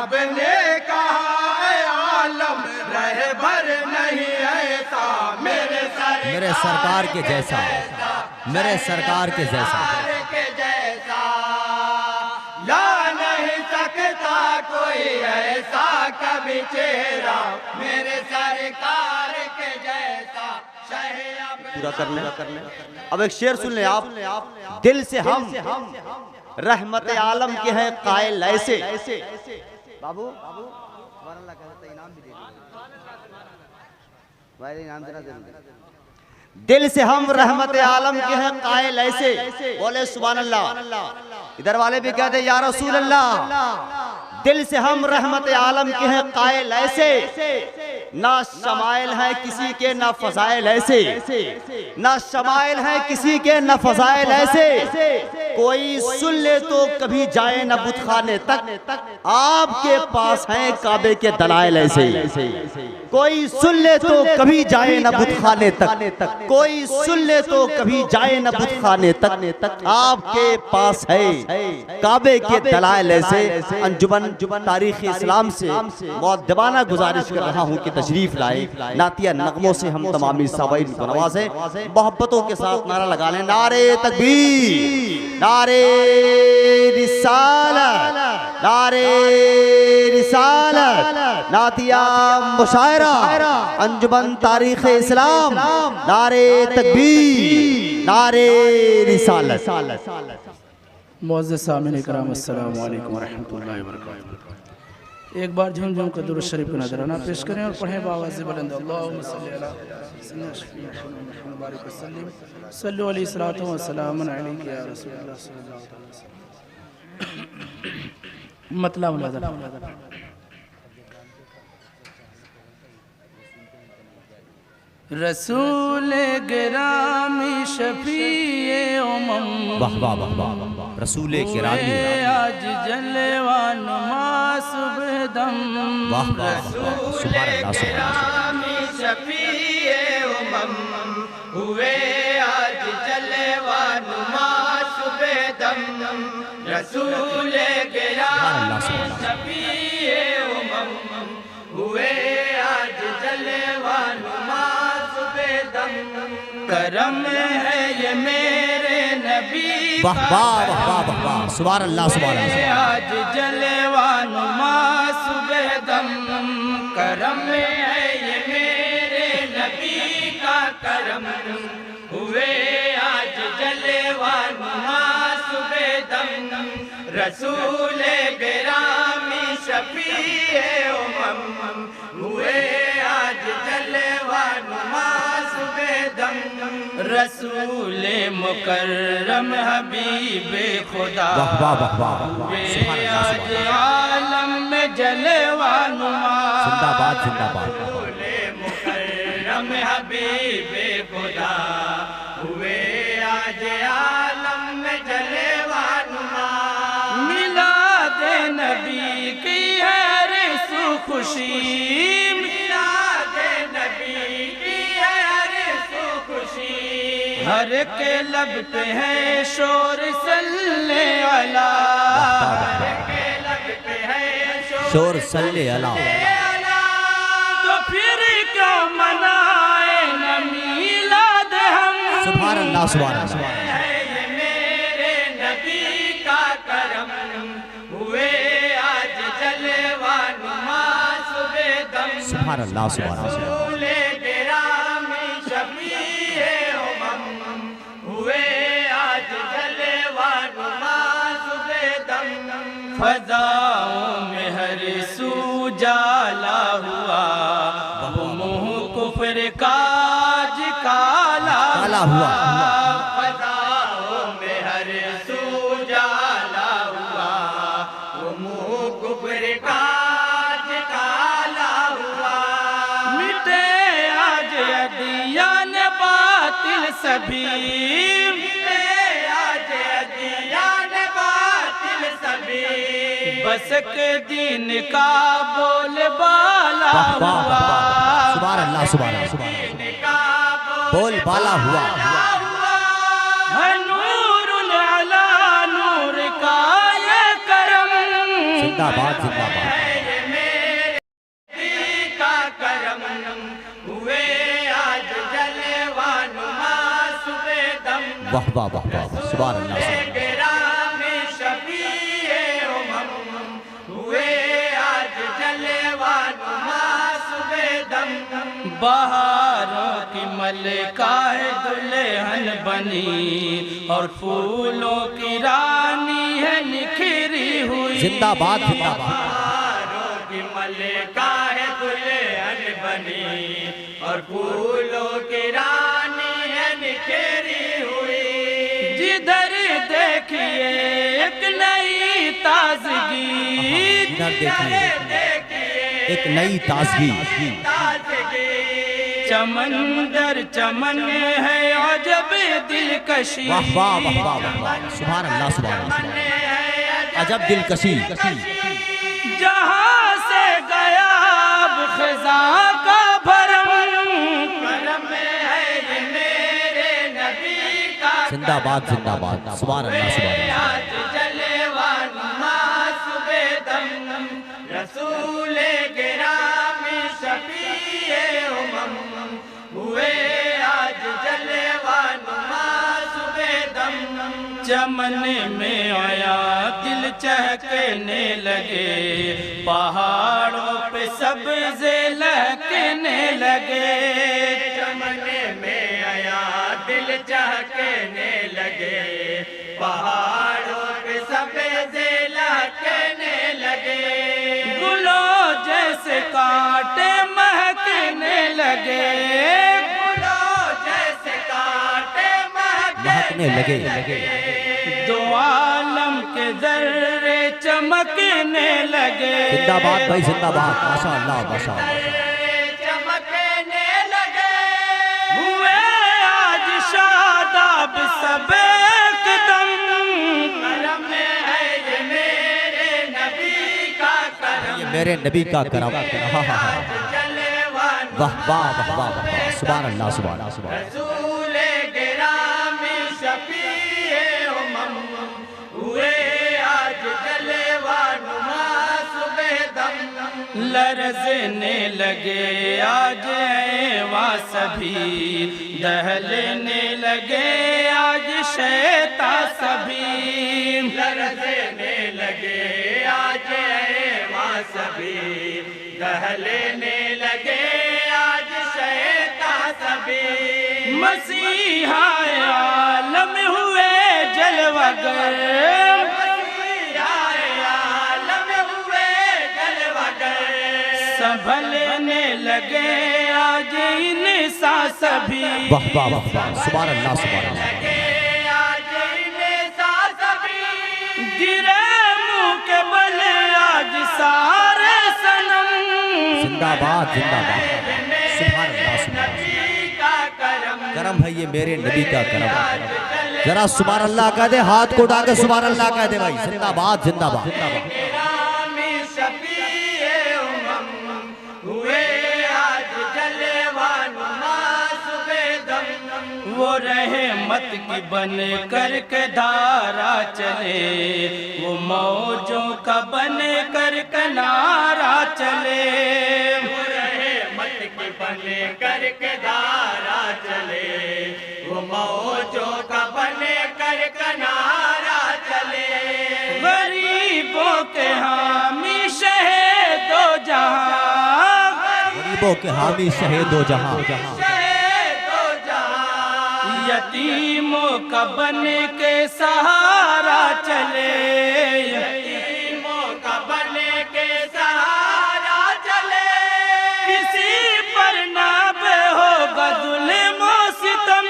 اب نے کہا اے عالم رہبر نہیں ایسا میرے سرکار کے جیسا، میرے سرکار کے جیسا لا نہیں سکتا کوئی ایسا کبھی چہرہ میرے سرکار کے جیسا پورا کرنے۔ اب ایک شعر سن لیں آپ، دل سے ہم رحمت عالم کے ہیں قائل ایسے۔ بابو دل سے ہم رحمت عالم کے ہیں قائل ایسے، بولے سبحان اللہ۔ ادھر والے بھی کہتے ہیں یا رسول اللہ، دل سے ہم رحمت عالم کے ہیں قائل ایسے، نہ شمائل ہیں کسی کے نہ فضائل ایسے، نہ شمائل ہیں کسی کے نہ فضائل ایسے، کوئی سن لے تو کبھی جائے نہ بت خانے تک، آپ کے پاس ہیں کعبے کے دلائل ایسے، کوئی سن لے تو کبھی جائے نہ بت خانے تک، کوئی سن لے تو کبھی جائے نہ بت خانے تک، آپ کے پاس ہے کعبے کے دلائل ایسے۔ انجمن تاریخ اسلام سے مؤدبانہ گزارش کر رہا ہوں کہ تشریف لائے، نعتیہ نغموں سے ہم تمامی سامعین کو نوازیں، محبتوں کے ساتھ نعرہ لگا لیں، نعرہ تکبیر، نعرہ رسالت، نعرہ رسالت، نعتیہ مشاعرہ، انجمن تاریخ اسلام، نعرہ تکبیر، نعرہ رسالت۔ معزز سامعین اکرام السلام علیکم ورحمۃ اللہ وبرکاتہ۔ ایک بار جھوم جھوم کر درود شریف کا نذرانہ پیش کریں اور پڑھیں بآواز بلند، اللہم صلی علی سیدنا شفیع محمد بارک وسلم، صلو علیہ الصلوۃ والسلام علیک یا رسول اللہ صلی اللہ علیہ وسلم۔ مطلب نظر رسول گرامی شفیع امم، واہ واہ واہ واہ، رسول گرامی، آج جلوہ نما صبح دم، واہ واہ سبحان اللہ سبحان گرامی شفیع امم ہوئے آج جلوہ نما صبح دم، رسول گرامی شفیع امم ہوئے آج جلوہ نما صبح دم، کرم ہے یہ میرے نبی واہ واہ واہ واہ سبحان اللہ سبحان اللہ۔ آج جلوہ نما صبح دم، کرم ہے یہ میرے نبی کا کرم، ہوئے آج جلوہ نما صبح دم، رسول گرامی شفیع امم ہوئے آج جلوہ نما صبح دم، رسول مکرم حبیب خدا ہوئے آج عالم میں جلوہ نما، زندہ باد زندہ باد، رسول مکرم حبیب خدا ہوئے آج عالم میں جلوہ نما، میلاد نبی کی ہے رسو خوشی، میلاد نبی کی ہے رسو خوشی، ہر کے لب پہ ہے شور صلی علی، ہر کے لب پہ ہے شور صلی علی، تو پھر کیوں منائے نہ میلاد ہم، سبحان اللہ سبحان اللہ۔ ہے یہ میرے نبی کا کرم، ہوئے آج جلوہ نما صبح دم، سبحان اللہ سبحان اللہ۔ رسول گرامی شفیع امم ہوئے آج جلوہ نما صبح دم، فضاؤں میں ہر سو جالا ہوا، وہ منہ کفر کا آج کالا ہوا، فضاؤں میں ہر سو جالا ہوا، وہ منہ کفر کا آج کالا ہوا، مٹے آج ادیان باطل سبھی، مٹے آج ادیان باطل سبھی، بس کے دین کا بول بالا ہوا، سبحان اللہ سبحان اللہ، دین کا بول بالا ہوا، نور علی نور کا یہ کرم، زندہ باد زندہ باد۔ ہے واہ واہ واہ واہ سبحان اللہ گرام شفیع امم ہوئے آج جلوہ نما صبح دم بہاروں کی ملکہ دلہن بنی اور پھولوں کی رانی ہے نکھری ہوئی زندہ باد زندہ باد بہاروں کی ملکہ دلہن بنی اور پھولوں کی رانی ہے نکھری ہوئی جدھر دیکھیے ایک نئی تازگی ادھر دیکھیے ایک نئی تازگی چمن در چمن ہے عجب دلکشی واہ واہ واہ واہ واہ سبحان اللہ سبحان اللہ عجب دلکشی جہاں سے گیا اب خزاں کا بھرم کرم ہے یہ میرے نبی کا زندہ باد سبحان اللہ سبحان اللہ آج جلوہ نما صبح دم رسول گرامی شفیع امم ہوئے آج جلوہ نما صبح دم چمن میں آیا دل چہکنے لگے پہاڑوں پہ سبزے لہکنے لگے چمن میں آیا دل چہکنے لگے پہاڑوں پہ سبزے لہکنے لگے گلوں جیسے کانٹے مہکنے لگے پھولوں جیسے کانٹے مہکنے لگے دو عالم کے ذرے چمکنے لگے زندہ باد بھائی زندہ باد ماشاء اللہ ماشاء اللہ چمکنے لگے ہوئے آج شاداب سب ایک دم کرم ہے یہ میرے نبی کا کرم یہ میرے نبی کا کرم ہاں ہاں ہاں جلوہ واہ واہ واہ واہ واہ سبحان اللہ سبحان اللہ سبحان اللہ رسول گرامی شفیع امم ہوئے آج جلوہ نما صبح دم لرزنے لگے آج ایواں سبھی دہلنے لگے آج شیطاں سبھی لرزنے لگے آج ایواں سبھی دہلنے لگے آج شیطاں سبھی مسیحا عالم ہوئے جلوہ گر سنبھلنے لگے آج انسان سبھی واہ واہ واہ واہ سبحان اللہ سبحان اللہ گرے منہ کے بل آج سارے صنم زندہ باد سبحان اللہ سبحان اللہ کرم ہے یہ میرے نبی کا کرم ذرا سبحان اللہ کہہ دے ہاتھ کو اٹھا کے سبحان اللہ کہہ دے بھائی زندہ باد زندہ باد وہ رحمت کی بن کر کے دھارا چلے وہ موجوں کا بن کر کنارا چلے وہ رحمت کی بن کر کے دھارا چلے وہ موجوں کا بن کر کنارا چلے غریبوں کے حامی شہید دو جہاں غریبوں کے حامی شہید دو جہاں یتیموں کا بن کے سہارا چلے یتیموں کا بن کے سہارا چلے کسی پر نہ بے ہوگا ظلم و ستم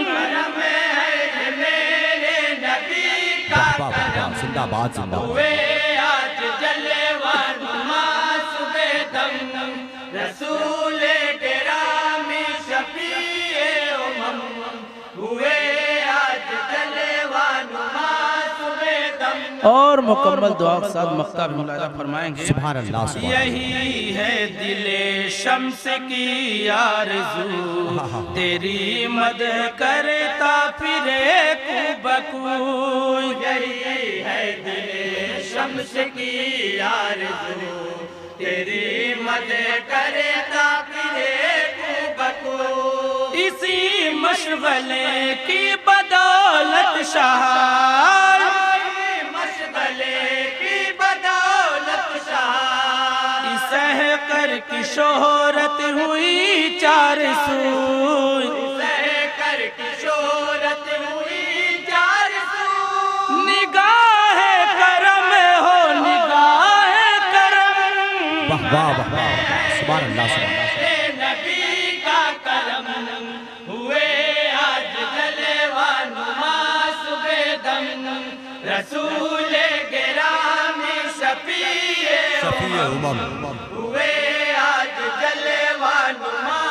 کرم ہے یہ میرے نبی کا کرم زندہ باد زندہ باد ہوئے آج جلوہ نما صبح دم رسول گرامی شفیع امم ہوئے آج جلوہ نما صبح دم اور مکمل دعا کے ساتھ مقطع بھی ملاحظہ فرمائیں گے سبحان اللہ سبحان اللہ یہی ہے دل شمس کی آرزو تیری مدح کرتا پھرے کو بکو یہی ہے دل شمس کی آرزو تیری مدح کرتا پھرے کو بکو اسی مشغلے کی بدا بدولت شاہ مشغلے کی بدولت شاہ سہ کر کی شہرت ہوئی چار سو سہ کر کی شہرت ہوئی چار سو نگاہ کرم ہو نگاہ کرم واہ واہ واہ سبحان اللہ سبحان اللہ نبی کا کرم ہوئے آج جلوہ نما صبح دم رسول گرامی شفیع امم ہوئے آج جلوہ نما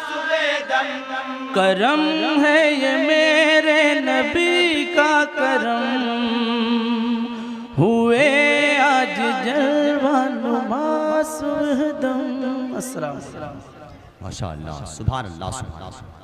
صبح دم کرم ہے یہ میرے نبی کا کرم ہوئے آج جلوہ نما صبح دم. السلام علیکم. ماشاء اللہ سبحان اللہ سبحان اللہ